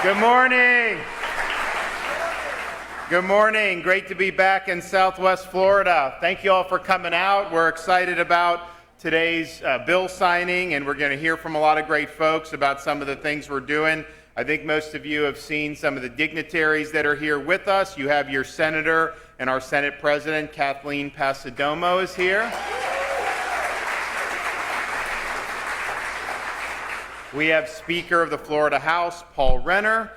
Good morning. Good morning. Great to be back in Southwest Florida. Thank you all for coming out. We're excited about today's bill signing, and we're going to hear from a lot of great folks about some of the things we're doing. I think most of you have seen some of the dignitaries that are here with us. You have your senator and our Senate President, Kathleen Passidomo, is here. We have Speaker of the Florida House, Paul Renner.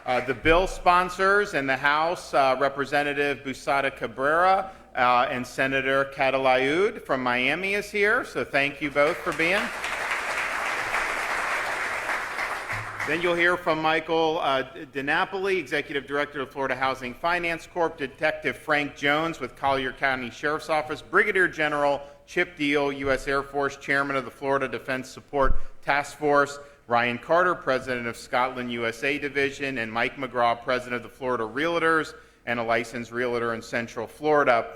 The bill sponsors in the House, Representative Busada Cabrera and Senator Kathleen from Miami is here, so thank you both for being. Then you'll hear from Michael Naples, Executive Director of Florida Housing Finance Corp., Detective Frank Jones with Collier County Sheriff's Office, Brigadier General Chip Deal, U.S. Air Force, Chairman of the Florida Defense Support Task Force, Ryan Carter, President of Scotland USA Division, and Mike McGraw, President of the Florida Realtors and a licensed realtor in Central Florida.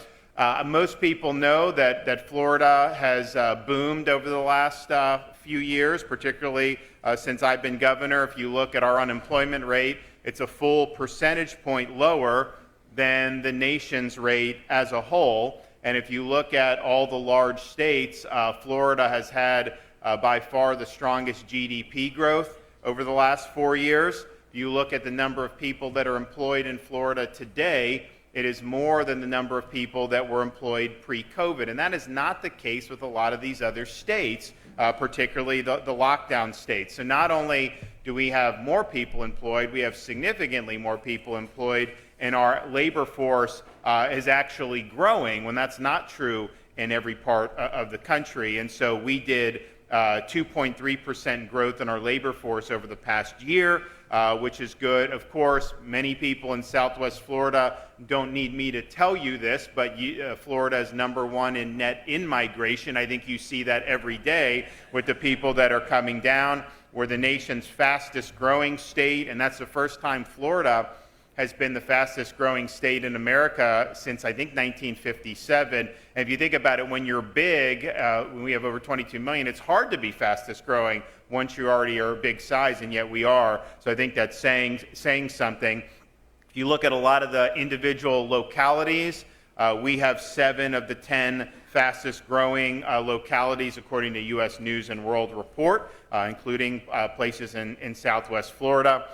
Most people know that Florida has boomed over the last few years, particularly since I've been governor. If you look at our unemployment rate, it's a full percentage point lower than the nation's rate as a whole. And if you look at all the large states, Florida has had by far the strongest GDP growth over the last 4 years. If you look at the number of people that are employed in Florida today, it is more than the number of people that were employed pre-COVID. And that is not the case with a lot of these other states, particularly the lockdown states. So not only do we have more people employed, we have significantly more people employed, and our labor force is actually growing when that's not true in every part of the country. And so we did 2.3% growth in our labor force over the past year, which is good. Of course, many people in Southwest Florida don't need me to tell you this, but Florida is #1 in net in-migration. I think you see that every day with the people that are coming down. We're the nation's fastest growing state, and that's the first time Florida has been the fastest growing state in America since, I think, 1957. And if you think about it, when you're big, when we have over 22 million, it's hard to be fastest growing once you already are a big size, and yet we are. So I think that's saying something. If you look at a lot of the individual localities, we have 7 of the 10 fastest growing localities according to U.S. News and World Report, including places in Southwest Florida.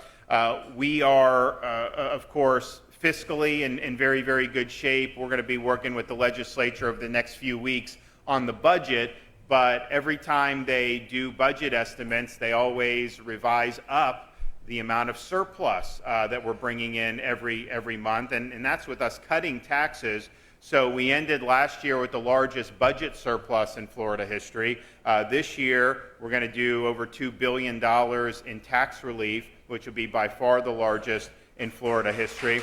We are, of course, fiscally in very, very good shape. We're going to be working with the legislature over the next few weeks on the budget, but every time they do budget estimates, they always revise up the amount of surplus that we're bringing in every month, and that's with us cutting taxes. So we ended last year with the largest budget surplus in Florida history. This year, we're going to do over $2 billion in tax relief, which will be by far the largest in Florida history.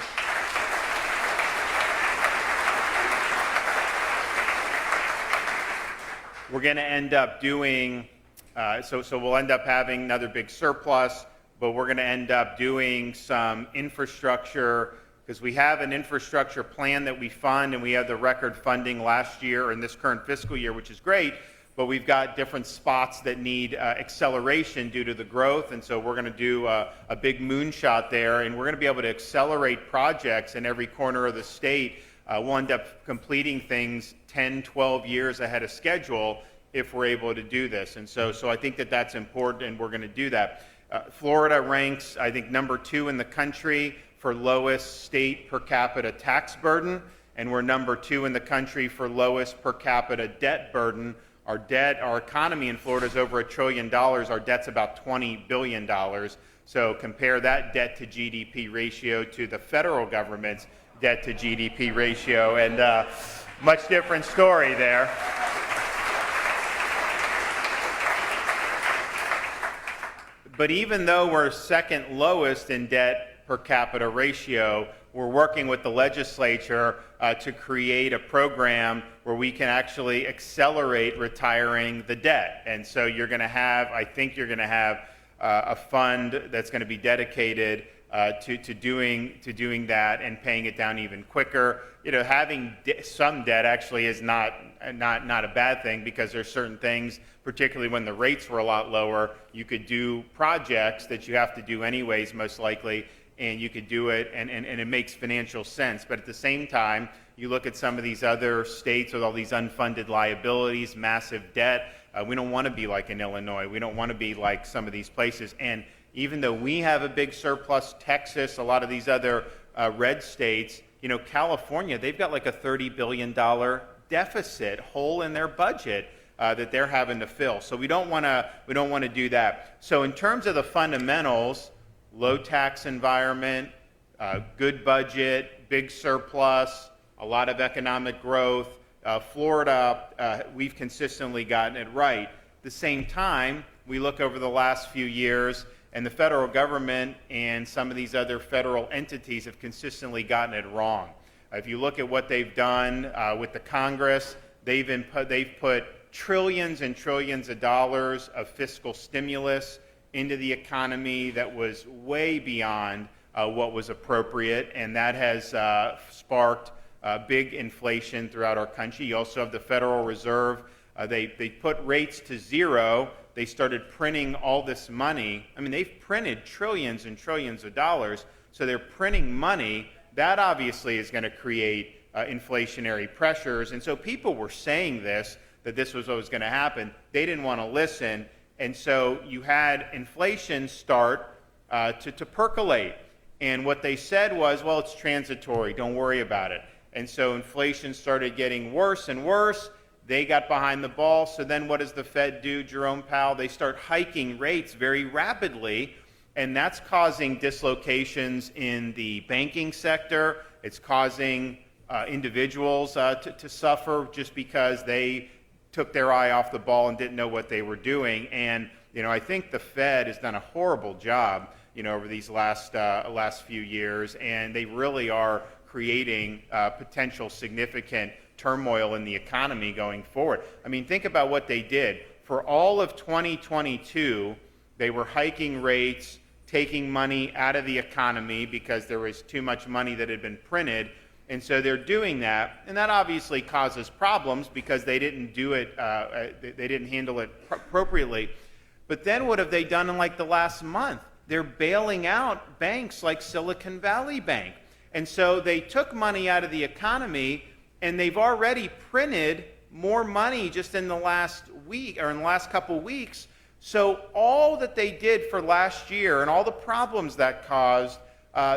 We're going to end up doing, so we'll end up having another big surplus, but we're going to end up doing some infrastructure, because we have an infrastructure plan that we fund, and we had the record funding last year and this current fiscal year, which is great, but we've got different spots that need acceleration due to the growth, and so we're going to do a big moonshot there, and we're going to be able to accelerate projects in every corner of the state. We'll end up completing things 10, 12 years ahead of schedule if we're able to do this, and so I think that that's important, and we're going to do that. Florida ranks, I think, #2 in the country for lowest state per capita tax burden, and we're #2 in the country for lowest per capita debt burden. Our debt, our economy in Florida is over $1 trillion. Our debt's about $20 billion. So compare that debt to GDP ratio to the federal government's debt to GDP ratio, and much different story there. But even though we're second lowest in debt per capita ratio, we're working with the legislature to create a program where we can actually accelerate retiring the debt. And so you're going to have, I think you're going to have a fund that's going to be dedicated to doing that and paying it down even quicker. Having some debt actually is not a bad thing, because there's certain things, particularly when the rates were a lot lower, you could do projects that you have to do anyways, most likely, and you could do it, and it makes financial sense. But at the same time, you look at some of these other states with all these unfunded liabilities, massive debt. We don't want to be like in Illinois. We don't want to be like some of these places. And even though we have a big surplus, Texas, a lot of these other red states, California, they've got like a $30 billion deficit hole in their budget that they're having to fill. So we don't want to do that. So in terms of the fundamentals, low tax environment, good budget, big surplus, a lot of economic growth. Florida, we've consistently gotten it right. At the same time, we look over the last few years, and the federal government and some of these other federal entities have consistently gotten it wrong. If you look at what they've done with the Congress, they've put trillions and trillions of dollars of fiscal stimulus into the economy that was way beyond what was appropriate, and that has sparked big inflation throughout our country. You also have the Federal Reserve. They put rates to zero. They started printing all this money. I mean, they've printed trillions and trillions of dollars, so they're printing money. That obviously is going to create inflationary pressures. And so people were saying that this was what was going to happen. They didn't want to listen. And so you had inflation start to percolate. And what they said was, well, it's transitory. Don't worry about it. And so inflation started getting worse and worse. They got behind the ball. So then what does the Fed do, Jerome Powell? They start hiking rates very rapidly, and that's causing dislocations in the banking sector. It's causing individuals to suffer just because they took their eye off the ball and didn't know what they were doing. And I think the Fed has done a horrible job over these last few years, and they really are creating potential significant turmoil in the economy going forward. I mean, think about what they did. For all of 2022, they were hiking rates, taking money out of the economy because there was too much money that had been printed. And so they're doing that, and that obviously causes problems because they didn't do it, they didn't handle it appropriately. But then what have they done in like the last month? They're bailing out banks like Silicon Valley Bank. And so they took money out of the economy, and they've already printed more money just in the last week or in the last couple weeks. So all that they did for last year and all the problems that caused,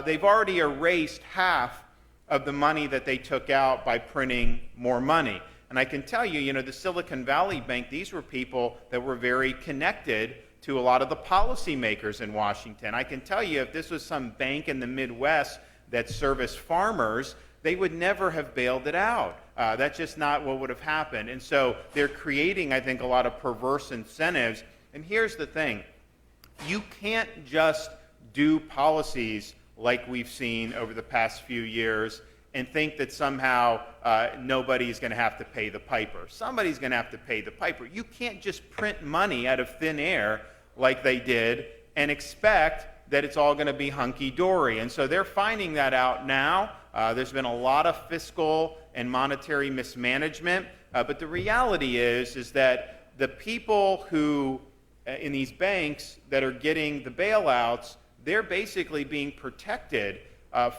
they've already erased half of the money that they took out by printing more money. And I can tell you, the Silicon Valley Bank, these were people that were very connected to a lot of the policymakers in Washington. I can tell you, if this was some bank in the Midwest that serviced farmers, they would never have bailed it out. That's just not what would have happened. And so they're creating, I think, a lot of perverse incentives. And here's the thing. You can't just do policies like we've seen over the past few years and think that somehow nobody's going to have to pay the piper. Somebody's going to have to pay the piper. You can't just print money out of thin air like they did and expect that it's all going to be hunky-dory. And so they're finding that out now. There's been a lot of fiscal and monetary mismanagement. But the reality is that the people who, in these banks that are getting the bailouts, they're basically being protected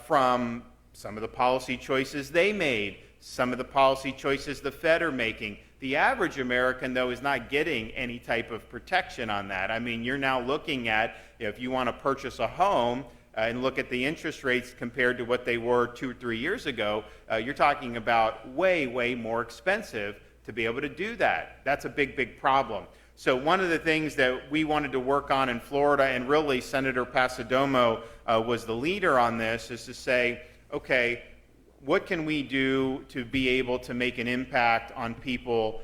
from some of the policy choices they made, some of the policy choices the Fed are making. The average American, though, is not getting any type of protection on that. I mean, you're now looking at, if you want to purchase a home and look at the interest rates compared to what they were 2 or 3 years ago, you're talking about way, way more expensive to be able to do that. That's a big, big problem. So one of the things that we wanted to work on in Florida, and really Senator Passidomo was the leader on this, is to say, okay, what can we do to be able to make an impact on people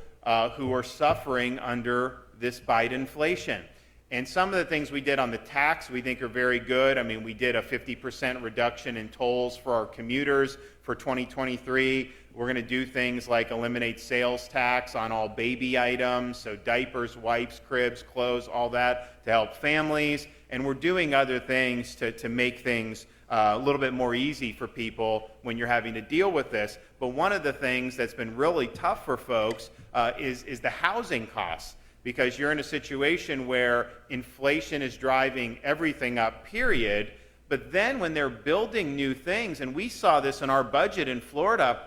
who are suffering under this Biden inflation? And some of the things we did on the tax we think are very good. I mean, we did a 50% reduction in tolls for our commuters for 2023. We're going to do things like eliminate sales tax on all baby items, so diapers, wipes, cribs, clothes, all that to help families. And we're doing other things to make things a little bit more easy for people when you're having to deal with this. But one of the things that's been really tough for folks is the housing costs, because you're in a situation where inflation is driving everything up, period. But then when they're building new things, and we saw this in our budget in Florida,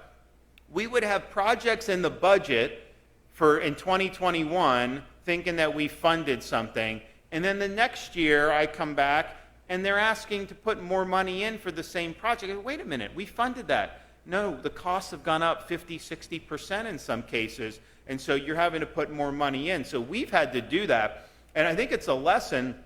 we would have projects in the budget in 2021 thinking that we funded something. And then the next year I come back and they're asking to put more money in for the same project. I go, wait a minute, we funded that. No, the costs have gone up 50, 60% in some cases. And so you're having to put more money in. So we've had to do that. And I think it's a lesson,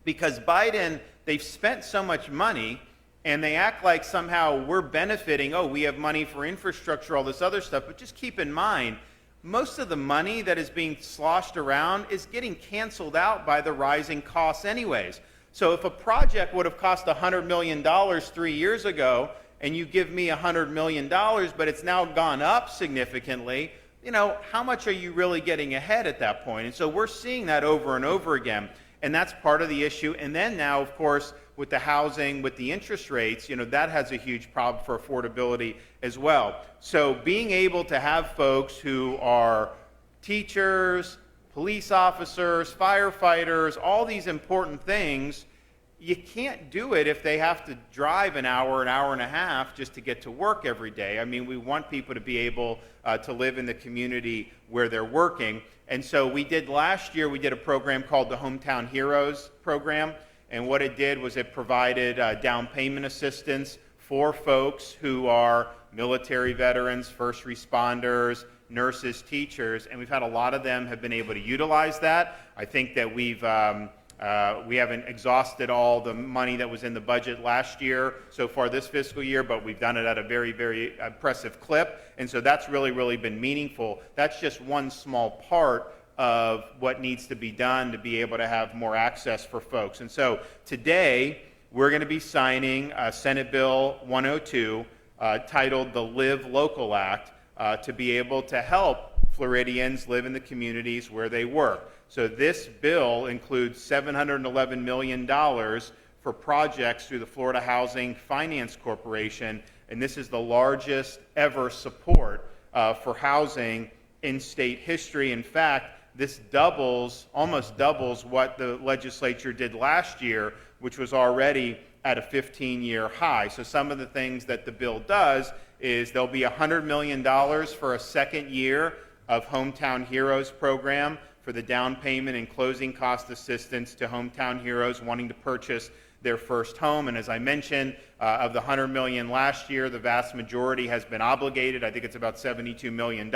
because Biden, they've spent so much money and they act like somehow we're benefiting. Oh, we have money for infrastructure, all this other stuff. But just keep in mind, most of the money that is being sloshed around is getting canceled out by the rising costs anyways. So if a project would have cost $100 million 3 years ago, and you give me $100 million, but it's now gone up significantly, you know, how much are you really getting ahead at that point? And so we're seeing that over and over again, and that's part of the issue. And then now, of course, with the housing, with the interest rates, you know, that has a huge problem for affordability as well. So being able to have folks who are teachers, police officers, firefighters, all these important things, you can't do it if they have to drive an hour and a half just to get to work every day. I mean, we want people to be able to live in the community where they're working. And so last year, we did a program called the Hometown Heroes program. And what it did was it provided down payment assistance for folks who are military veterans, first responders, nurses, teachers, and we've had a lot of them have been able to utilize that. I think that we haven't exhausted all the money that was in the budget last year so far this fiscal year, but we've done it at a very, very impressive clip. And so that's really, really been meaningful. That's just one small part of what needs to be done to be able to have more access for folks. And so today, we're going to be signing Senate Bill 102 titled the Live Local Act to be able to help Floridians live in the communities where they work. So this bill includes $711 million for projects through the Florida Housing Finance Corporation, and this is the largest ever support for housing in state history. In fact, this almost doubles what the legislature did last year, which was already at a 15-year high. So some of the things that the bill does is there'll be $100 million for a second year of Hometown Heroes program for the down payment and closing cost assistance to hometown heroes wanting to purchase their first home. And as I mentioned, of the $100 million last year, the vast majority has been obligated. I think it's about $72 million.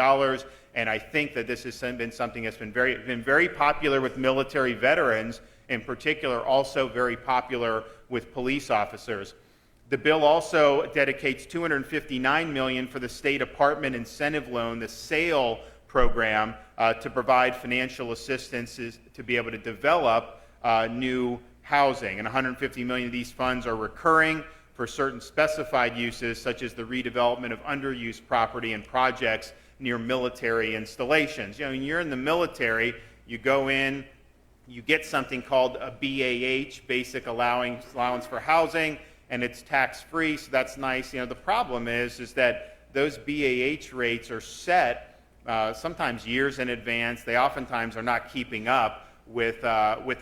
And I think that this has been something that's been very popular with military veterans, in particular, also very popular with police officers. The bill also dedicates $259 million for the state apartment incentive loan, the SAIL program, to provide financial assistance to be able to develop new housing. And $150 million of these funds are recurring for certain specified uses, such as the redevelopment of underused property and projects near military installations. You know, when you're in the military, you go in, you get something called a BAH, Basic Allowance for Housing, and it's tax-free, so that's nice. You know, the problem is that those BAH rates are set sometimes years in advance. They oftentimes are not keeping up with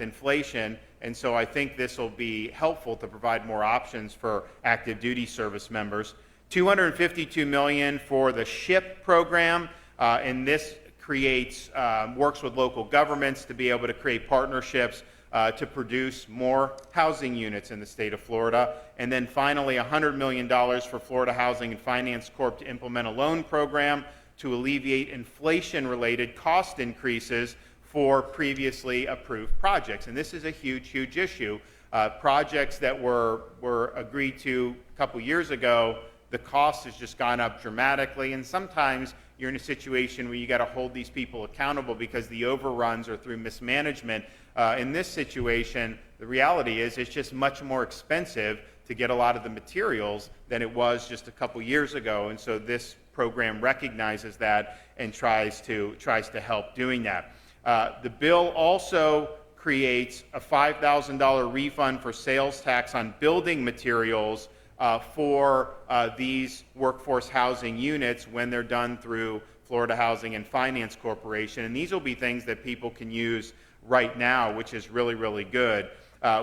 inflation, and so I think this will be helpful to provide more options for active duty service members. $252 million for the SHIP program, and this works with local governments to be able to create partnerships to produce more housing units in the state of Florida. And then finally, $100 million for Florida Housing and Finance Corp to implement a loan program to alleviate inflation-related cost increases for previously approved projects. And this is a huge, huge issue. Projects that were agreed to a couple years ago, the cost has just gone up dramatically, and sometimes you're in a situation where you got to hold these people accountable because the overruns are through mismanagement. In this situation, the reality is it's just much more expensive to get a lot of the materials than it was just a couple years ago, and so this program recognizes that and tries to help doing that. The bill also creates a $5,000 refund for sales tax on building materials for these workforce housing units when they're done through Florida Housing and Finance Corporation. And these will be things that people can use right now, which is really, really good.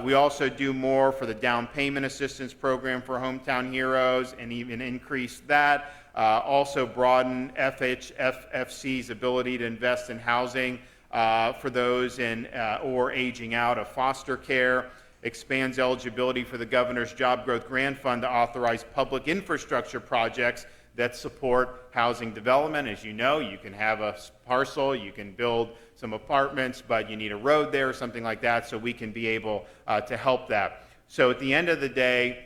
We also do more for the down payment assistance program for Hometown Heroes and even increase that. Also broaden FHFC's ability to invest in housing for those in or aging out of foster care. Expands eligibility for the Governor's Job Growth Grant Fund to authorize public infrastructure projects that support housing development. As you know, you can have a parcel, you can build some apartments, but you need a road there or something like that, so we can be able to help that. So at the end of the day,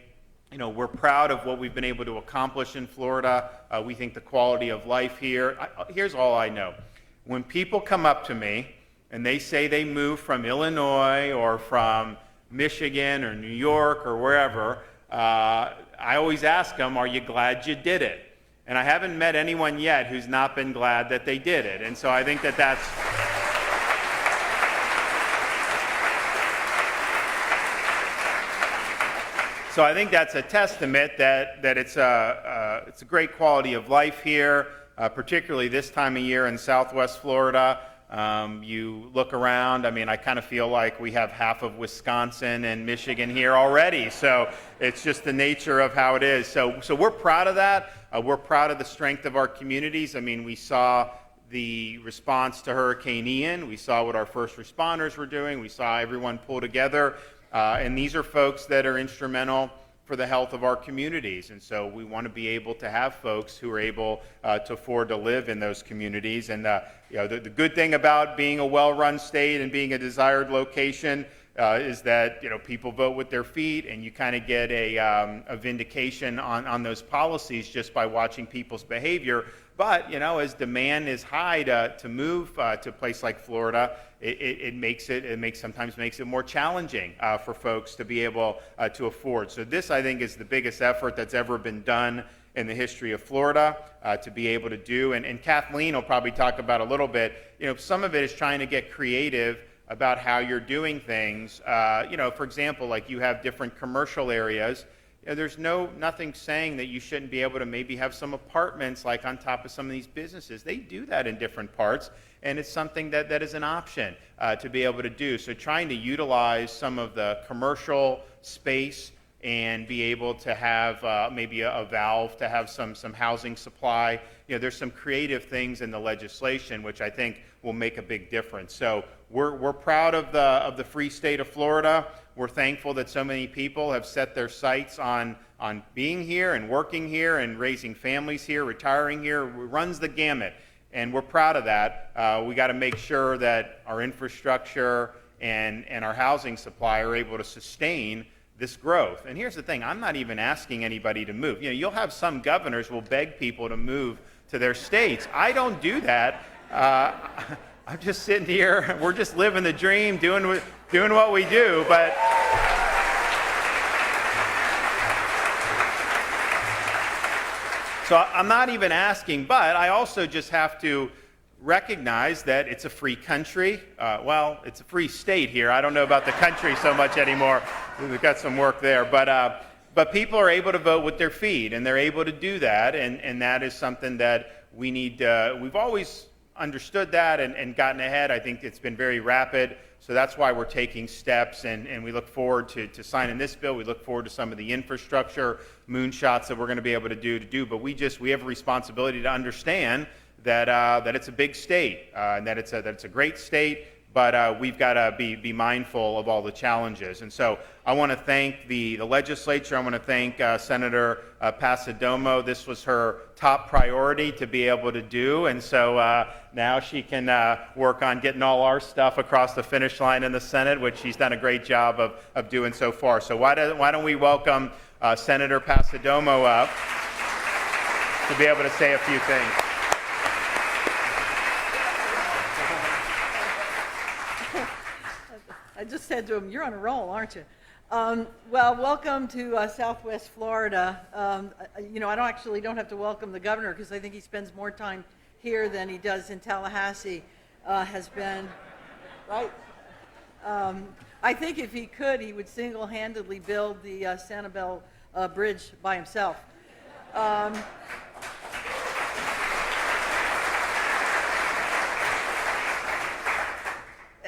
we're proud of what we've been able to accomplish in Florida. We think the quality of life here, here's all I know. When people come up to me and they say they moved from Illinois or from Michigan or New York or wherever, I always ask them, are you glad you did it? And I haven't met anyone yet who's not been glad that they did it. And so I think that's... So I think that's a testament that it's a great quality of life here, particularly this time of year in Southwest Florida. You look around, I kind of feel like we have half of Wisconsin and Michigan here already. So it's just the nature of how it is. So we're proud of that. We're proud of the strength of our communities. We saw the response to Hurricane Ian. We saw what our first responders were doing. We saw everyone pull together. And these are folks that are instrumental for the health of our communities. And so we want to be able to have folks who are able to afford to live in those communities. And the good thing about being a well-run state and being a desired location is that people vote with their feet, and you kind of get a vindication on those policies just by watching people's behavior. But as demand is high to move to a place like Florida, it sometimes makes it more challenging for folks to be able to afford. So this, I think, is the biggest effort that's ever been done in the history of Florida to be able to do. And Kathleen will probably talk about a little bit. Some of it is trying to get creative about how you're doing things. For example, like you have different commercial areas. There's nothing saying that you shouldn't be able to maybe have some apartments like on top of some of these businesses. They do that in different parts, and it's something that is an option to be able to do. So trying to utilize some of the commercial space and be able to have maybe a valve to have some housing supply. There's some creative things in the legislation which I think will make a big difference. So we're proud of the free state of Florida. We're thankful that so many people have set their sights on being here and working here and raising families here, retiring here. It runs the gamut, and we're proud of that. We got to make sure that our infrastructure and our housing supply are able to sustain this growth. And here's the thing, I'm not even asking anybody to move. You'll have some governors who will beg people to move to their states. I don't do that. I'm just sitting here, we're just living the dream, doing what we do, but so I'm not even asking, but I also just have to recognize that it's a free country. It's a free state here. I don't know about the country so much anymore. We've got some work there, but people are able to vote with their feet, and they're able to do that, and that is something that we need. We've always understood that and gotten ahead. I think it's been very rapid, so that's why we're taking steps, and we look forward to signing this bill. We look forward to some of the infrastructure moonshots that we're going to be able to do, but we have a responsibility to understand that it's a big state, and that it's a great state, but we've got to be mindful of all the challenges. And so I want to thank the legislature. I want to thank Senator Passidomo. This was her top priority to be able to do, and so now she can work on getting all our stuff across the finish line in the Senate, which she's done a great job of doing so far. So why don't we welcome Senator Passidomo up to be able to say a few things. I just said to him, "You're on a roll, aren't you?" Well, welcome to Southwest Florida. I don't have to welcome the governor because I think he spends more time here than he does in Tallahassee. Has been, right? I think if he could, he would single-handedly build the Sanibel Bridge by himself.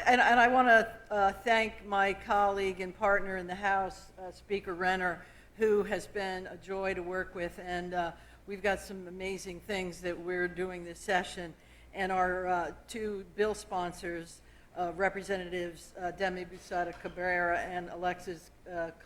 And I want to thank my colleague and partner in the House, Speaker Renner, who has been a joy to work with. And we've got some amazing things that we're doing this session. And our two bill sponsors, Representatives Demi Busada Cabrera and Alexis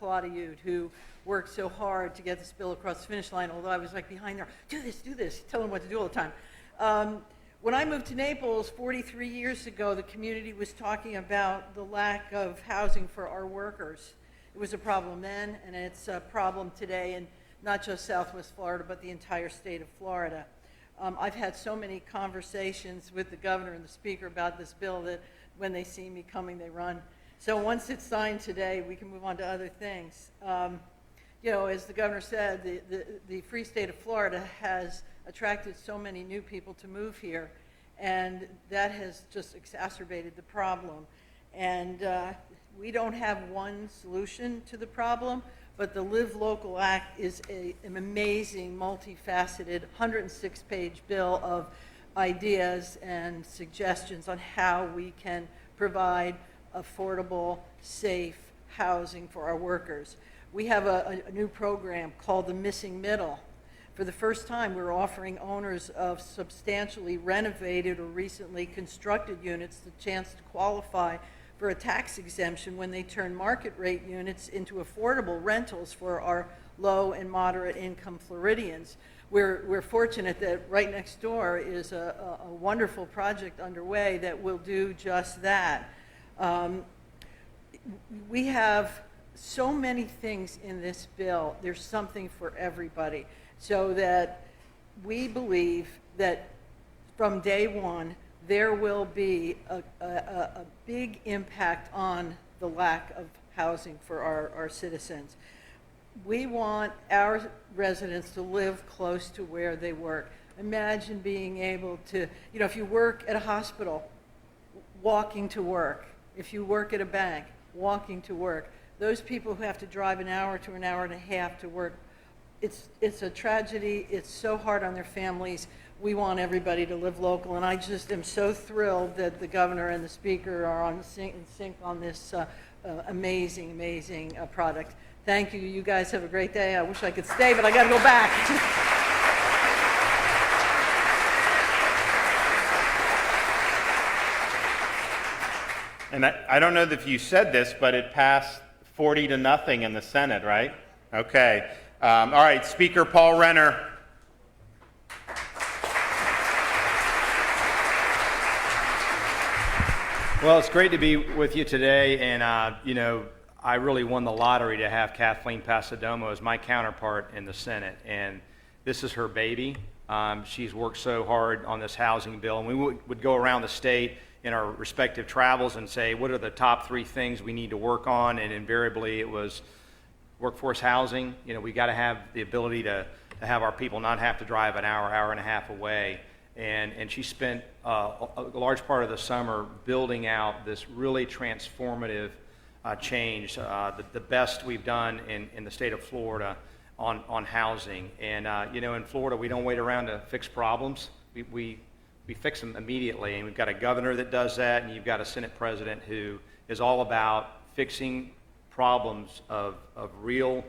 Claudiud, who worked so hard to get this bill across the finish line, although I was like behind there, do this, tell them what to do all the time. When I moved to Naples 43 years ago, the community was talking about the lack of housing for our workers. It was a problem then, and it's a problem today in not just Southwest Florida, but the entire state of Florida. I've had so many conversations with the governor and the speaker about this bill that when they see me coming, they run. So once it's signed today, we can move on to other things. As the governor said, the free state of Florida has attracted so many new people to move here, and that has just exacerbated the problem. And we don't have one solution to the problem, but the Live Local Act is an amazing, multifaceted, 106-page bill of ideas and suggestions on how we can provide affordable, safe housing for our workers. We have a new program called the Missing Middle. For the first time, we're offering owners of substantially renovated or recently constructed units the chance to qualify for a tax exemption when they turn market rate units into affordable rentals for our low and moderate income Floridians. We're fortunate that right next door is a wonderful project underway that will do just that. We have so many things in this bill. There's something for everybody. So that we believe that from day one, there will be a big impact on the lack of housing for our citizens. We want our residents to live close to where they work. Imagine being able to, if you work at a hospital, walking to work. If you work at a bank, walking to work. Those people who have to drive an hour to an hour and a half to work, it's a tragedy. It's so hard on their families. We want everybody to live local, and I just am so thrilled that the governor and the speaker are in sync on this amazing product. Thank you. You guys have a great day. I wish I could stay, but I got to go back. And I don't know if you said this, but it passed 40-0 in the Senate, right? Okay. All right, Speaker Paul Renner. Well, it's great to be with you today, and I really won the lottery to have Kathleen Passidomo as my counterpart in the Senate, and this is her baby. She's worked so hard on this housing bill, and we would go around the state in our respective travels and say, what are the top 3 things we need to work on? And invariably it was workforce housing. We got to have the ability to have our people not have to drive an hour and a half away. And she spent a large part of the summer building out this really transformative change, the best we've done in the state of Florida on housing. And in Florida, we don't wait around to fix problems. We fix them immediately, and we've got a governor that does that, and you've got a Senate president who is all about fixing problems of real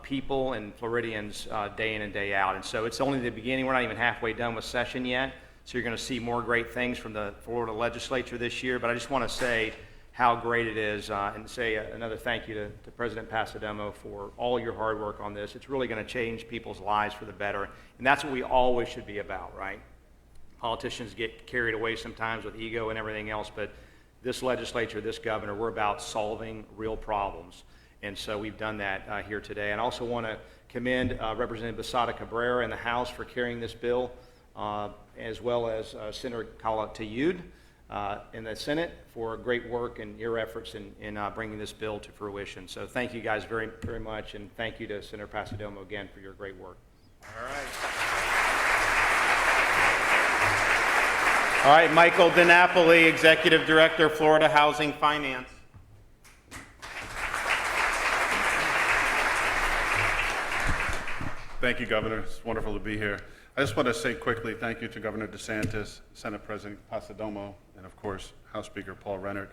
people and Floridians day in and day out. And so it's only the beginning. We're not even halfway done with session yet, so you're going to see more great things from the Florida legislature this year. But I just want to say how great it is and say another thank you to President Passidomo for all your hard work on this. It's really going to change people's lives for the better, and that's what we always should be about, right? Politicians get carried away sometimes with ego and everything else, but this legislature, this governor, we're about solving real problems. And so we've done that here today. And I also want to commend Representative Busada Cabrera in the House for carrying this bill, as well as Senator Claudiud in the Senate for great work and your efforts in bringing this bill to fruition. So thank you guys very, very much, and thank you to Senator Passidomo again for your great work. All right, Michael DiNapoli, Executive Director, Florida Housing Finance. Thank you, Governor. It's wonderful to be here. I just want to say quickly thank you to Governor DeSantis, Senate President Passidomo, and of course, House Speaker Paul Renner.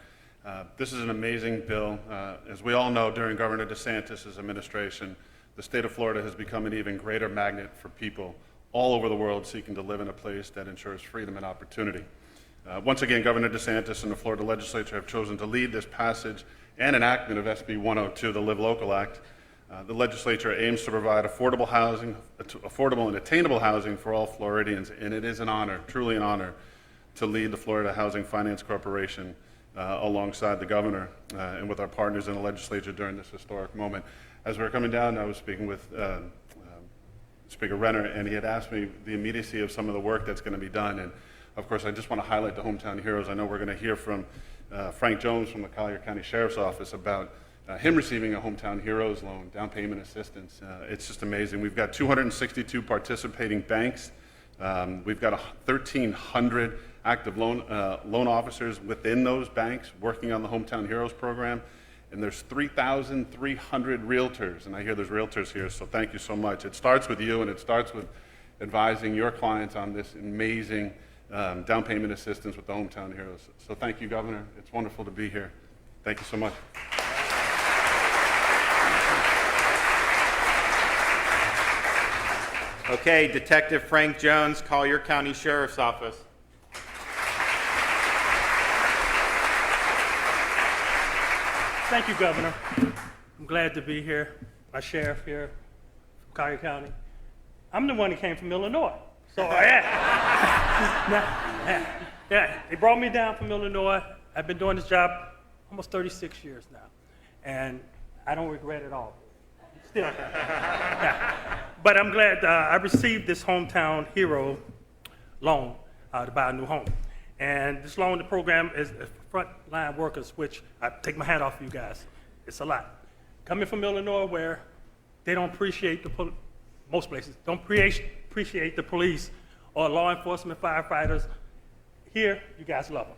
This is an amazing bill. As we all know, during Governor DeSantis' administration, the state of Florida has become an even greater magnet for people all over the world seeking to live in a place that ensures freedom and opportunity. Once again, Governor DeSantis and the Florida legislature have chosen to lead this passage and enactment of SB 102, the Live Local Act. The legislature aims to provide affordable and attainable housing for all Floridians, and it is an honor, truly an honor, to lead the Florida Housing Finance Corporation alongside the governor and with our partners in the legislature during this historic moment. As we were coming down, I was speaking with Speaker Renner, and he had asked me the immediacy of some of the work that's going to be done. And of course, I just want to highlight the hometown heroes. I know we're going to hear from Frank Jones from the Collier County Sheriff's Office about him receiving a Hometown Heroes loan, down payment assistance. It's just amazing. We've got 262 participating banks. We've got 1,300 active loan officers within those banks working on the Hometown Heroes program. And there's 3,300 realtors, and I hear there's realtors here, so thank you so much. It starts with you, and it starts with advising your clients on this amazing down payment assistance with the Hometown Heroes. So thank you, Governor. It's wonderful to be here. Thank you so much. Okay, Detective Frank Jones, Collier County Sheriff's Office. Thank you, Governor. I'm glad to be here. My sheriff here from Collier County. I'm the one that came from Illinois. So, yeah, they brought me down from Illinois. I've been doing this job almost 36 years now, and I don't regret it all. Still. Yeah. But I'm glad I received this Hometown Hero loan to buy a new home. And this loan, the program is frontline workers, which I take my hat off for you guys. It's a lot. Coming from Illinois, where they don't appreciate most places don't appreciate the police or law enforcement firefighters. Here, you guys love them.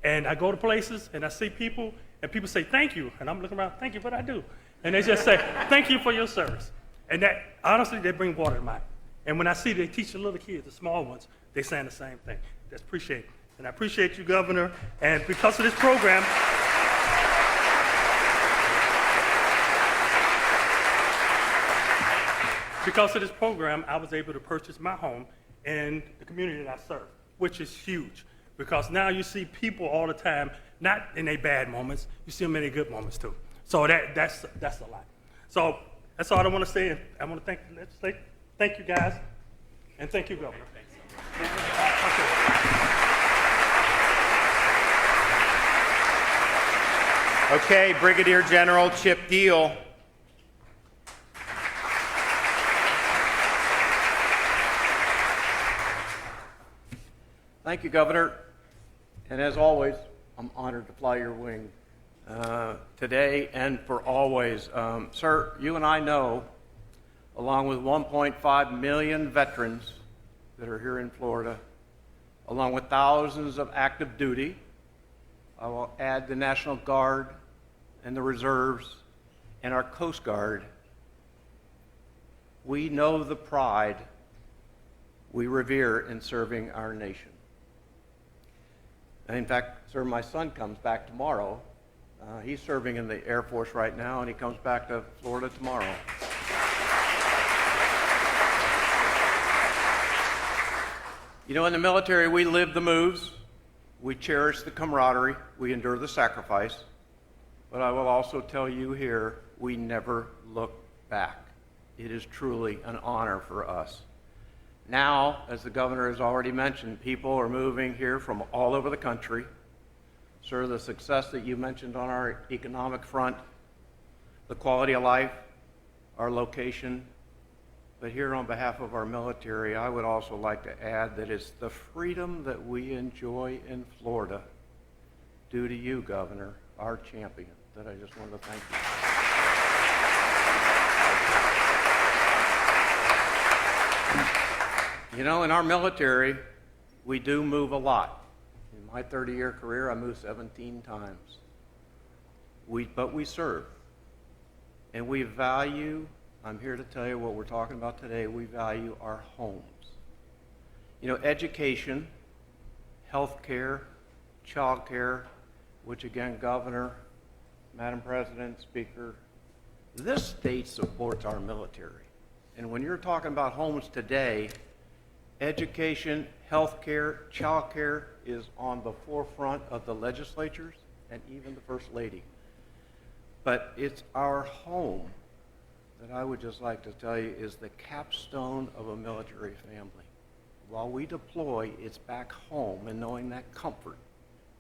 And I go to places and I see people, and people say thank you, and I'm looking around, thank you, what I do? And they just say thank you for your service. And that honestly, they bring water to my eye. And when I see they teach the little kids, the small ones, they saying the same thing. That's appreciated. And I appreciate you, Governor. And because of this program, I was able to purchase my home in the community that I serve, which is huge. Because now you see people all the time, not in their bad moments, you see them in their good moments too. So that's a lot. So that's all I want to say. And I want to thank the legislature. Thank you, guys. And thank you, Governor. Okay, Brigadier General Chip Deal. Thank you, Governor. And as always, I'm honored to fly your wing today and for always. Sir, you and I know, along with 1.5 million veterans that are here in Florida, along with thousands of active duty, I will add the National Guard and the Reserves and our Coast Guard. We know the pride we revere in serving our nation. And in fact, sir, my son comes back tomorrow. He's serving in the Air Force right now, and he comes back to Florida tomorrow. You know, in the military, we live the moves, we cherish the camaraderie, we endure the sacrifice, but I will also tell you here, we never look back. It is truly an honor for us. Now, as the governor has already mentioned, people are moving here from all over the country. Sir, the success that you mentioned on our economic front, the quality of life, our location, but here on behalf of our military, I would also like to add that it's the freedom that we enjoy in Florida due to you, Governor, our champion, that I just wanted to thank you. You know, in our military, we do move a lot. In my 30-year career, I moved 17 times. But we serve. And we value, I'm here to tell you what we're talking about today, we value our homes. You know, education, health care, child care, which again, Governor, Madam President, Speaker, this state supports our military. And when you're talking about homes today, education, health care, child care is on the forefront of the legislatures and even the First Lady. But it's our home that I would just like to tell you is the capstone of a military family. While we deploy, it's back home, and knowing that comfort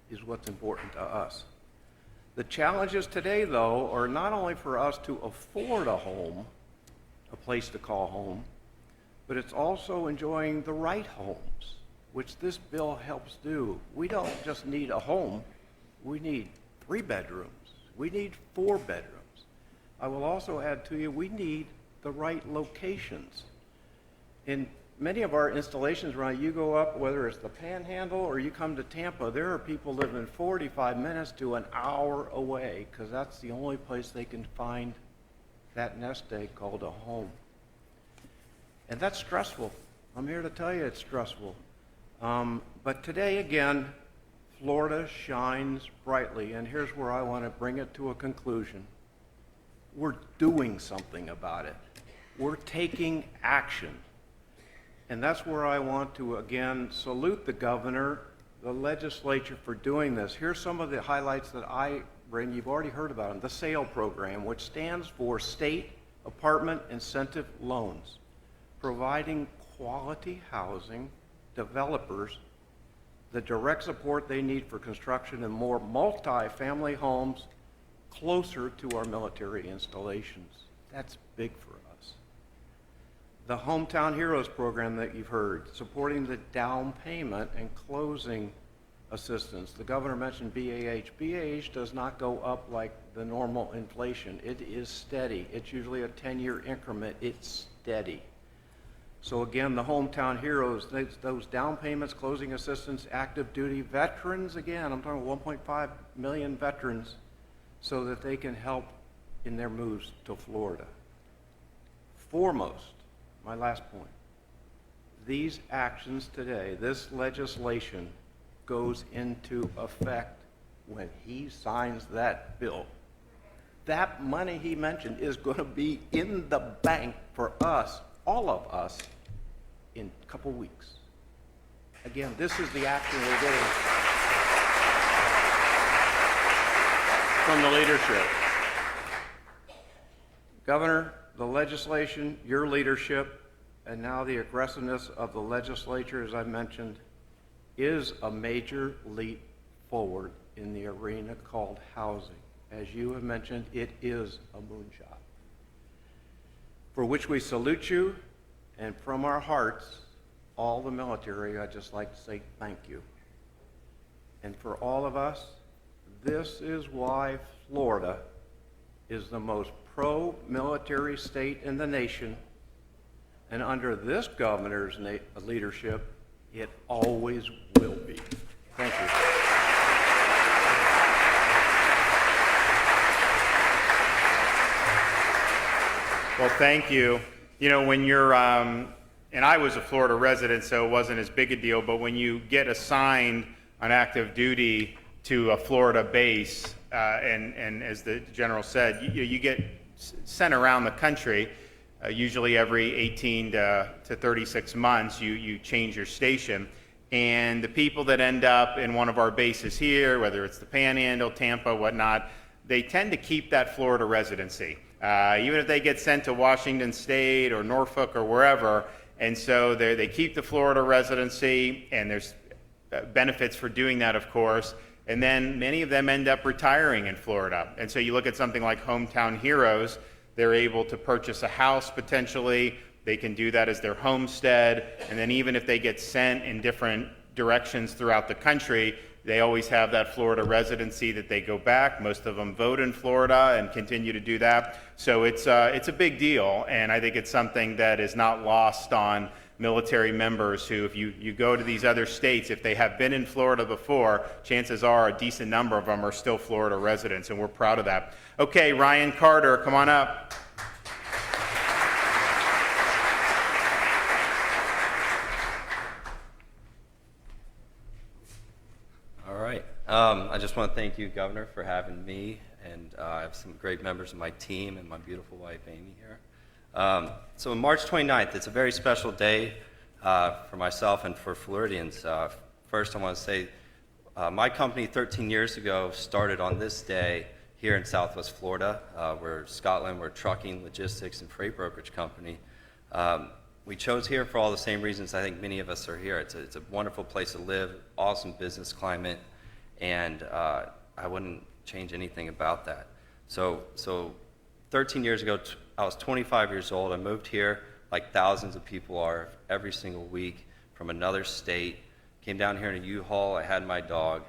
is what's important to us. The challenges today, though, are not only for us to afford a home, a place to call home, but it's also enjoying the right homes, which this bill helps do. We don't just need a home, we need 3 bedrooms. We need 4 bedrooms. I will also add to you, we need the right locations. In many of our installations, Ron, you go up, whether it's the Panhandle or you come to Tampa, there are people living 45 minutes to an hour away because that's the only place they can find that nest egg called a home. And that's stressful. I'm here to tell you it's stressful. But today, again, Florida shines brightly, and here's where I want to bring it to a conclusion. We're doing something about it. We're taking action. And that's where I want to, again, salute the governor, the legislature for doing this. Here's some of the highlights that I bring. You've already heard about them. The SAIL program, which stands for State Apartment Incentive Loans, providing quality housing developers the direct support they need for construction and more multi-family homes closer to our military installations. That's big for us. The Hometown Heroes program that you've heard, supporting the down payment and closing assistance. The governor mentioned BAH. BAH does not go up like the normal inflation. It is steady. It's usually a 10-year increment. It's steady. So again, the Hometown Heroes, those down payments, closing assistance, active duty, veterans, again, I'm talking 1.5 million veterans, so that they can help in their moves to Florida. Foremost, my last point, these actions today, this legislation goes into effect when he signs that bill. That money he mentioned is going to be in the bank for us, all of us, in a couple weeks. Again, this is the action we're getting from the leadership. Governor, the legislation, your leadership, and now the aggressiveness of the legislature, as I mentioned, is a major leap forward in the arena called housing. As you have mentioned, it is a moonshot, for which we salute you, and from our hearts, all the military, I'd just like to say thank you. And for all of us, this is why Florida is the most pro-military state in the nation, and under this governor's leadership, it always will be. Thank you. Well, thank you. You know, when you're, and I was a Florida resident, so it wasn't as big a deal, but when you get assigned on active duty to a Florida base, and as the general said, you get sent around the country. Usually every 18 to 36 months, you change your station. And the people that end up in one of our bases here, whether it's the Panhandle, Tampa, whatnot, they tend to keep that Florida residency. Even if they get sent to Washington State or Norfolk or wherever. And so they keep the Florida residency, and there's benefits for doing that, of course. And then many of them end up retiring in Florida. And so you look at something like Hometown Heroes, they're able to purchase a house potentially. They can do that as their homestead. And then even if they get sent in different directions throughout the country, they always have that Florida residency that they go back. Most of them vote in Florida and continue to do that. So it's a big deal, and I think it's something that is not lost on military members who, if you go to these other states, if they have been in Florida before, chances are a decent number of them are still Florida residents, and we're proud of that. Okay, Ryan Carter, come on up. All right. I just want to thank you, Governor, for having me, and I have some great members of my team and my beautiful wife, Amy, here. So on March 29th, it's a very special day for myself and for Floridians. First, I want to say my company 13 years ago started on this day here in Southwest Florida. We're Scotland, we're a trucking, logistics, and freight brokerage company. We chose here for all the same reasons I think many of us are here. It's a wonderful place to live, awesome business climate, and I wouldn't change anything about that. So 13 years ago, I was 25 years old. I moved here, like thousands of people are, every single week from another state. Came down here in a U-Haul. I had my dog,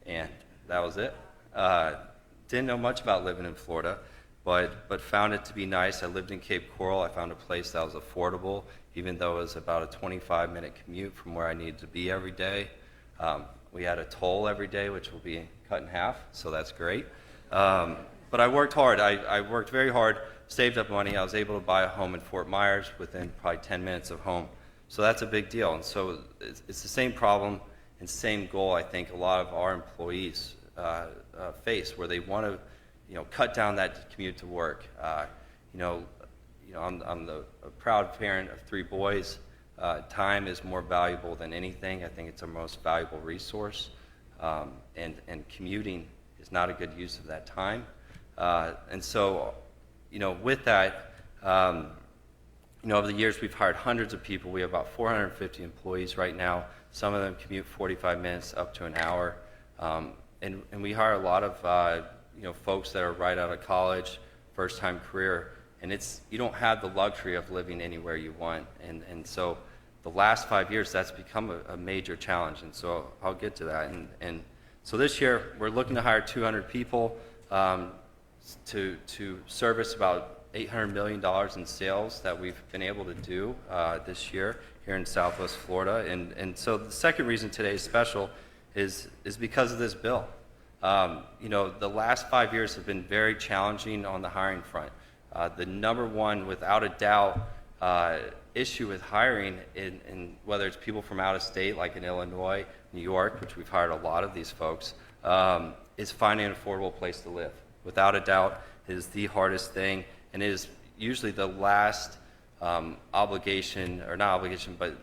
and that was it. Didn't know much about living in Florida, but found it to be nice. I lived in Cape Coral. I found a place that was affordable, even though it was about a 25-minute commute from where I needed to be every day. We had a toll every day, which will be cut in half, so that's great. But I worked hard. I worked very hard, saved up money. I was able to buy a home in Fort Myers within probably 10 minutes of home. So that's a big deal. And so it's the same problem and same goal I think a lot of our employees face, where they want to, cut down that commute to work. I'm a proud parent of 3 boys. Time is more valuable than anything. I think it's our most valuable resource. And commuting is not a good use of that time. And so, with that, over the years we've hired hundreds of people. We have about 450 employees right now. Some of them commute 45 minutes up to an hour. And we hire a lot of, folks that are right out of college, first-time career. And you don't have the luxury of living anywhere you want. And so the last 5 years, that's become a major challenge. And so I'll get to that. And so this year, we're looking to hire 200 people to service about $800 million in sales that we've been able to do this year here in Southwest Florida. And so the second reason today is special is because of this bill. The last 5 years have been very challenging on the hiring front. The number one, without a doubt, issue with hiring, in whether it's people from out of state, like in Illinois, New York, which we've hired a lot of these folks, is finding an affordable place to live. Without a doubt, it is the hardest thing, and it is usually the last obligation, or not obligation, but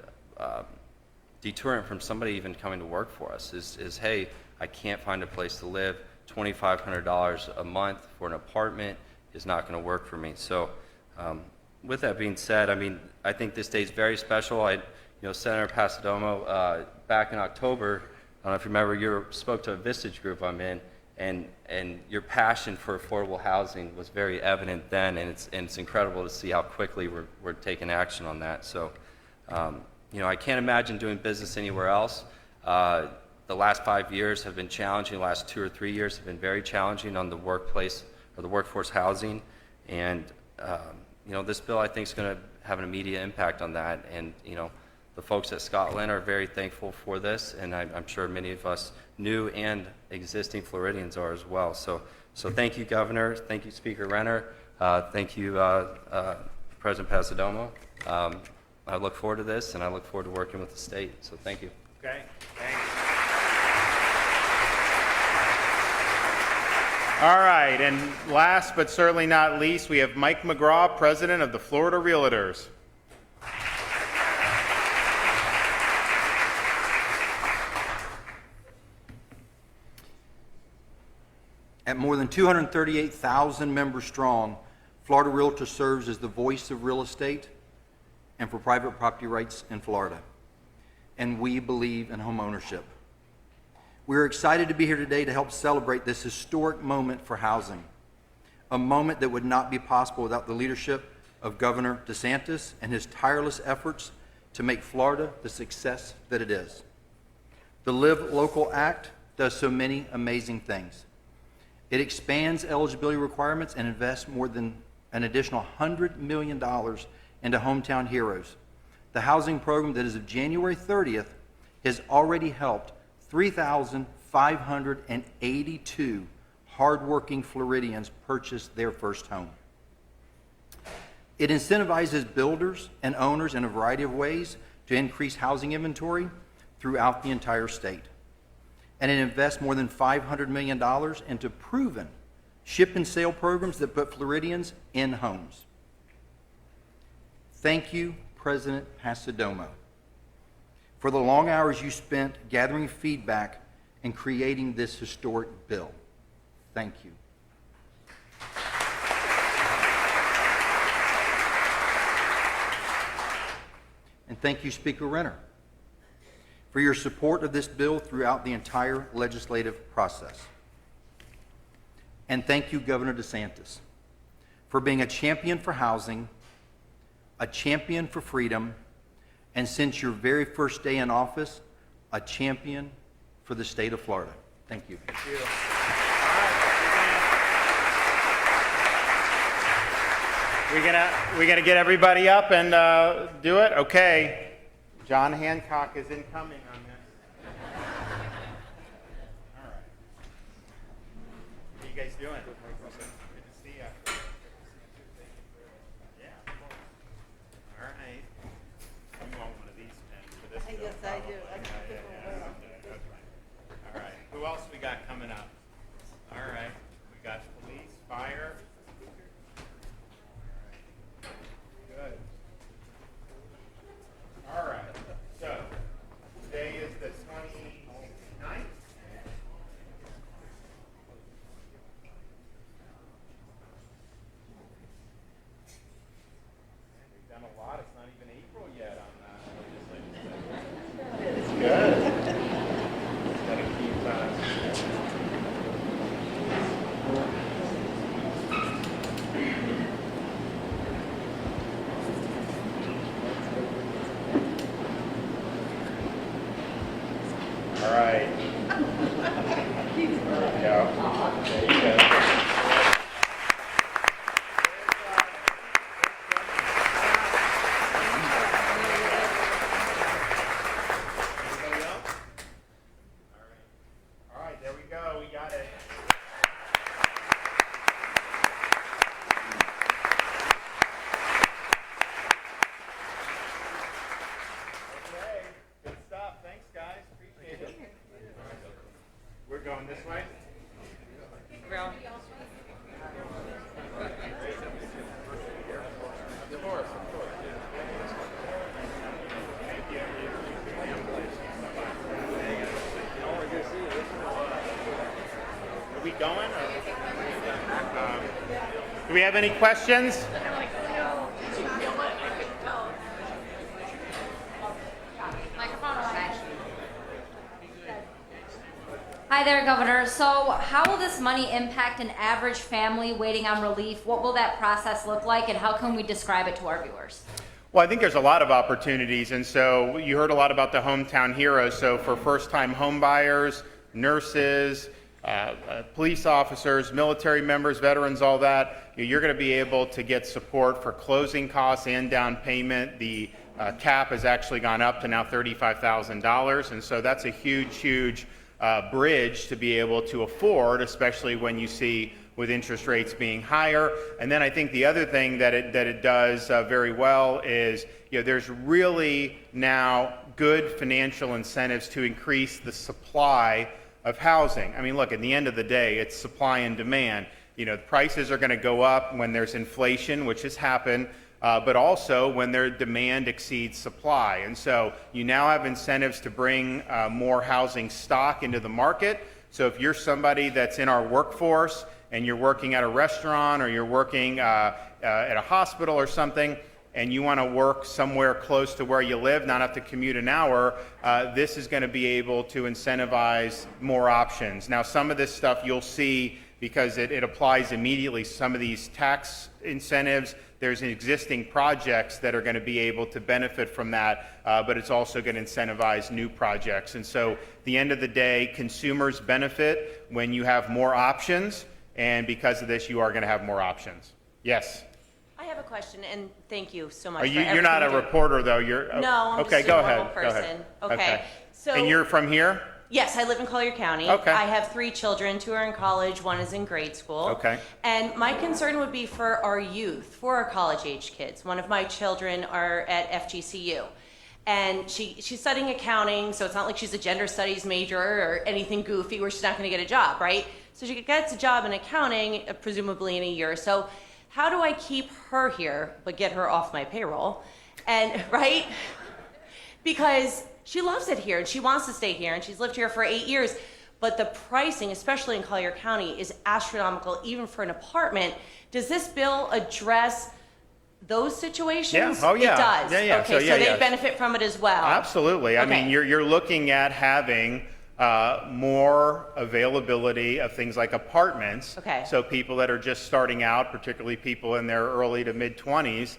deterrent from somebody even coming to work for us is, hey, I can't find a place to live. $2,500 a month for an apartment is not going to work for me. So with that being said, I think this day is very special. Senator Passidomo, back in October, I don't know if you remember, you spoke to a Vistage group I'm in, and your passion for affordable housing was very evident then, and it's incredible to see how quickly we're taking action on that. So, I can't imagine doing business anywhere else. The last 5 years have been challenging. The last 2 or 3 years have been very challenging on the workplace or the workforce housing, and this bill I think is going to have an immediate impact on that. And the folks at Scotland are very thankful for this, and I'm sure many of us new and existing Floridians are as well. So thank you, Governor. Thank you, Speaker Renner. Thank you, President Passidomo. I look forward to this, and I look forward to working with the state. So thank you. Okay, thanks. All right, and last but certainly not least, we have Mike McGraw, President of the Florida Realtors. At more than 238,000 members strong, Florida Realtors serves as the voice of real estate and for private property rights in Florida. And we believe in home ownership. We're excited to be here today to help celebrate this historic moment for housing, a moment that would not be possible without the leadership of Governor DeSantis and his tireless efforts to make Florida the success that it is. The Live Local Act does so many amazing things. It expands eligibility requirements and invests more than an additional $100 million into Hometown Heroes. The housing program that as of January 30th has already helped 3,582 hardworking Floridians purchase their first home. It incentivizes builders and owners in a variety of ways to increase housing inventory throughout the entire state. And it invests more than $500 million into proven ship and sale programs that put Floridians in homes. Thank you, President Passidomo, for the long hours you spent gathering feedback and creating this historic bill. Thank you. And thank you, Speaker Renner, for your support of this bill throughout the entire legislative process. And thank you, Governor DeSantis, for being a champion for housing, a champion for freedom, and since your very first day in office, a champion for the state of Florida. Thank you. Thank you. We're gonna get everybody up and do it. Okay, John Hancock is incoming on this. All right. What are you guys doing? Good to see you. Yeah. Of course. All right. You want one of these pens for this? Yes, I do. Okay. All right. Who else we got coming up? All right. We got police, fire. Good. All right. So today is the 29th. We've done a lot. It's not even April yet on that. It's good. Gotta keep All right. There we go. There you go. Anybody else? All right, there we go. We got it. Okay, good stuff. Thanks, guys. Appreciate it. We're going this way? Of course, of course. Are we going? Do we have any questions? Hi there, Governor. So how will this money impact an average family waiting on relief? What will that process look like, and how can we describe it to our viewers? Well, I think there's a lot of opportunities, and so you heard a lot about the Hometown Heroes. So for first-time home buyers, nurses, police officers, military members, veterans, all that, you're going to be able to get support for closing costs and down payment. The cap has actually gone up to now $35,000, and so that's a huge bridge to be able to afford, especially when you see with interest rates being higher. And then I think the other thing that it does very well is, there's really now good financial incentives to increase the supply of housing. I mean, look, at the end of the day, it's supply and demand. The prices are going to go up when there's inflation, which has happened, but also when their demand exceeds supply. And so you now have incentives to bring more housing stock into the market. So if you're somebody that's in our workforce and you're working at a restaurant or you're working at a hospital or something, and you want to work somewhere close to where you live, not have to commute an hour, this is going to be able to incentivize more options. Now, some of this stuff you'll see because it applies immediately some of these tax incentives. There's existing projects that are going to be able to benefit from that, but it's also going to incentivize new projects. And so at the end of the day, consumers benefit when you have more options, and because of this, you are going to have more options. Yes? I have a question, and thank you so much. Are for you, you're everything not a you do. reporter, though. You're No, I'm okay. just Go a normal ahead. person. Go ahead. Okay. So, and you're from here? yes, I live in Collier County. Okay. I have 3 children. 2 are in college. 1 is in grade school. Okay. And my concern would be for our youth, for our college-age kids. One of my children are at FGCU. And she's studying accounting, so it's not like she's a gender studies major or anything goofy where she's not going to get a job, right? So she gets a job in accounting, presumably in a year. So how do I keep her here but get her off my payroll? And, right? Because she loves it here and she wants to stay here and she's lived here for 8 years. But the pricing, especially in Collier County, is astronomical even for an apartment. Does this bill address those situations? Yeah. Oh, yeah. It does. Yeah. Okay, So, they yeah. benefit from it as well. Absolutely. I Okay. mean, you're looking at having more availability of things like apartments. Okay. So people that are just starting out, particularly people in their early to mid 20s,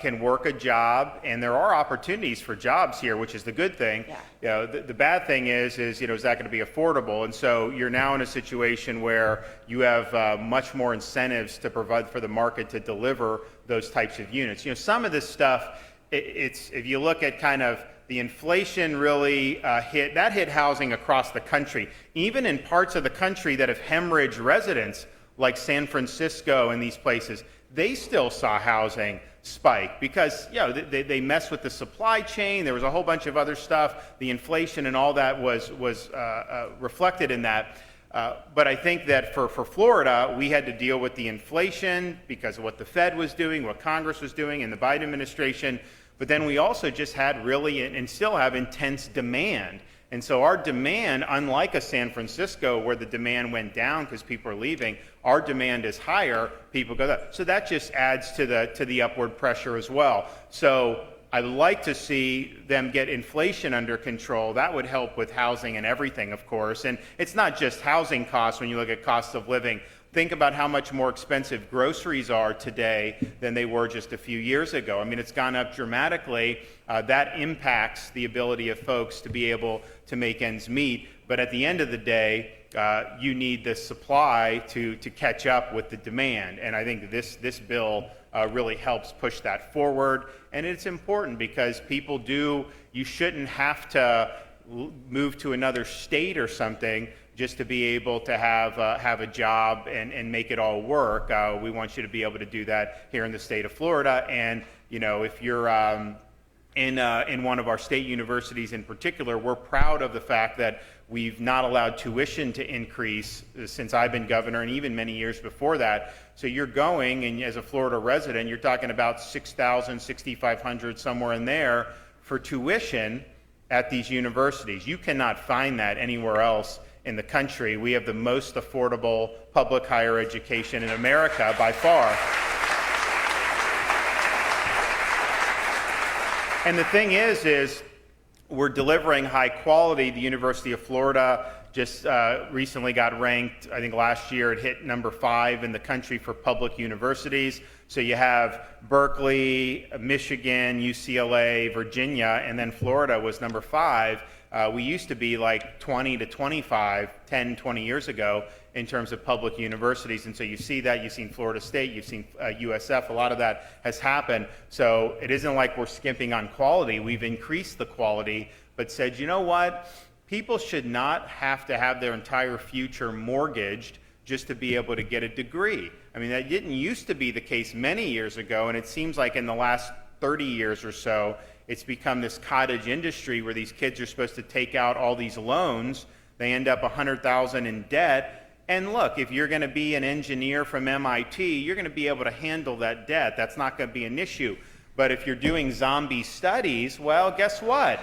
can work a job, and there are opportunities for jobs here, which is the good thing. Yeah. You know, the bad thing is is that going to be affordable? And so you're now in a situation where you have much more incentives to provide for the market to deliver those types of units. You know, some of this stuff, it's if you look at kind of the inflation really hit housing across the country, even in parts of the country that have hemorrhaged residents, like San Francisco and these places. They still saw housing spike because, you know, they messed with the supply chain. There was a whole bunch of other stuff. The inflation and all that was reflected in that. But I think that for Florida, we had to deal with the inflation because of what the Fed was doing, what Congress was doing, and the Biden administration. But then we also just had really, and still have, intense demand. And so our demand, unlike a San Francisco where the demand went down because people are leaving, our demand is higher, people go up. So that just adds to the upward pressure as well. So I'd like to see them get inflation under control. That would help with housing and everything, of course. And it's not just housing costs when you look at cost of living. Think about how much more expensive groceries are today than they were just a few years ago. I mean, it's gone up dramatically. That impacts the ability of folks to be able to make ends meet. But at the end of the day, you need the supply to catch up with the demand. And I think this bill really helps push that forward. And it's important because you shouldn't have to move to another state or something just to be able to have a job and make it all work. We want you to be able to do that here in the state of Florida. And, you know, if you're in one of our state universities in particular, we're proud of the fact that we've not allowed tuition to increase since I've been governor and even many years before that. So you're going, and as a Florida resident, you're talking about $6,000, $6,500, somewhere in there for tuition at these universities. You cannot find that anywhere else in the country. We have the most affordable public higher education in America by far. And the thing is we're delivering high quality. The University of Florida just recently got ranked, I think last year it hit number 5 in the country for public universities. So you have Berkeley, Michigan, UCLA, Virginia, and then Florida was number 5. We used to be like 20 to 25, 10, 20 years ago in terms of public universities. And so you see that, you've seen Florida State, you've seen USF, a lot of that has happened. So it isn't like we're skimping on quality. We've increased the quality, but said, you know what? People should not have to have their entire future mortgaged just to be able to get a degree. I mean, that didn't used to be the case many years ago, and it seems like in the last 30 years or so, it's become this cottage industry where these kids are supposed to take out all these loans. They end up $100,000 in debt. And look, if you're going to be an engineer from MIT, you're going to be able to handle that debt. That's not going to be an issue. But if you're doing zombie studies, well, guess what?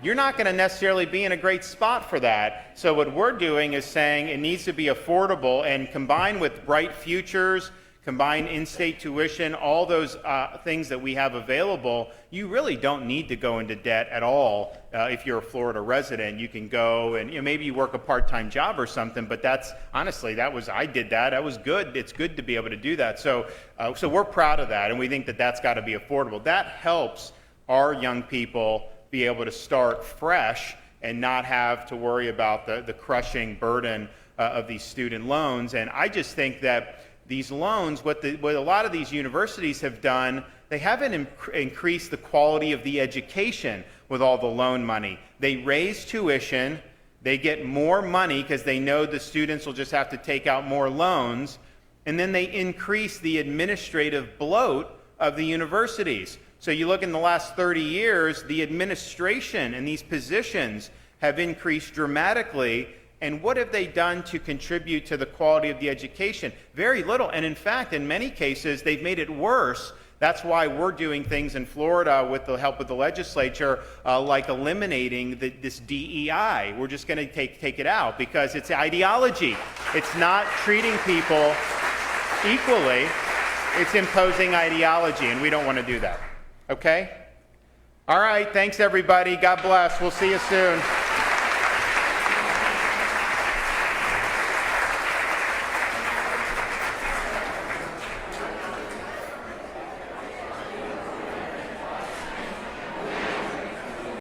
You're not going to necessarily be in a great spot for that. So what we're doing is saying it needs to be affordable, and combined with bright futures, combine in-state tuition, all those things that we have available, you really don't need to go into debt at all. If you're a Florida resident, you can go and maybe you work a part-time job or something, but that's honestly, I did that. That was good. It's good to be able to do that. So we're proud of that, and we think that that's got to be affordable. That helps our young people be able to start fresh and not have to worry about the crushing burden of these student loans. And I just think that these loans, what a lot of these universities have done, they haven't increased the quality of the education with all the loan money. They raise tuition, they get more money because they know the students will just have to take out more loans, and then they increase the administrative bloat of the universities. So you look in the last 30 years, the administration and these positions have increased dramatically. And what have they done to contribute to the quality of the education? Very little. And in fact, in many cases, they've made it worse. That's why we're doing things in Florida with the help of the legislature, like eliminating this DEI. We're just going to take it out because it's ideology. It's not treating people equally. It's imposing ideology, and we don't want to do that. Okay? All right. Thanks, everybody. God bless. We'll see you soon.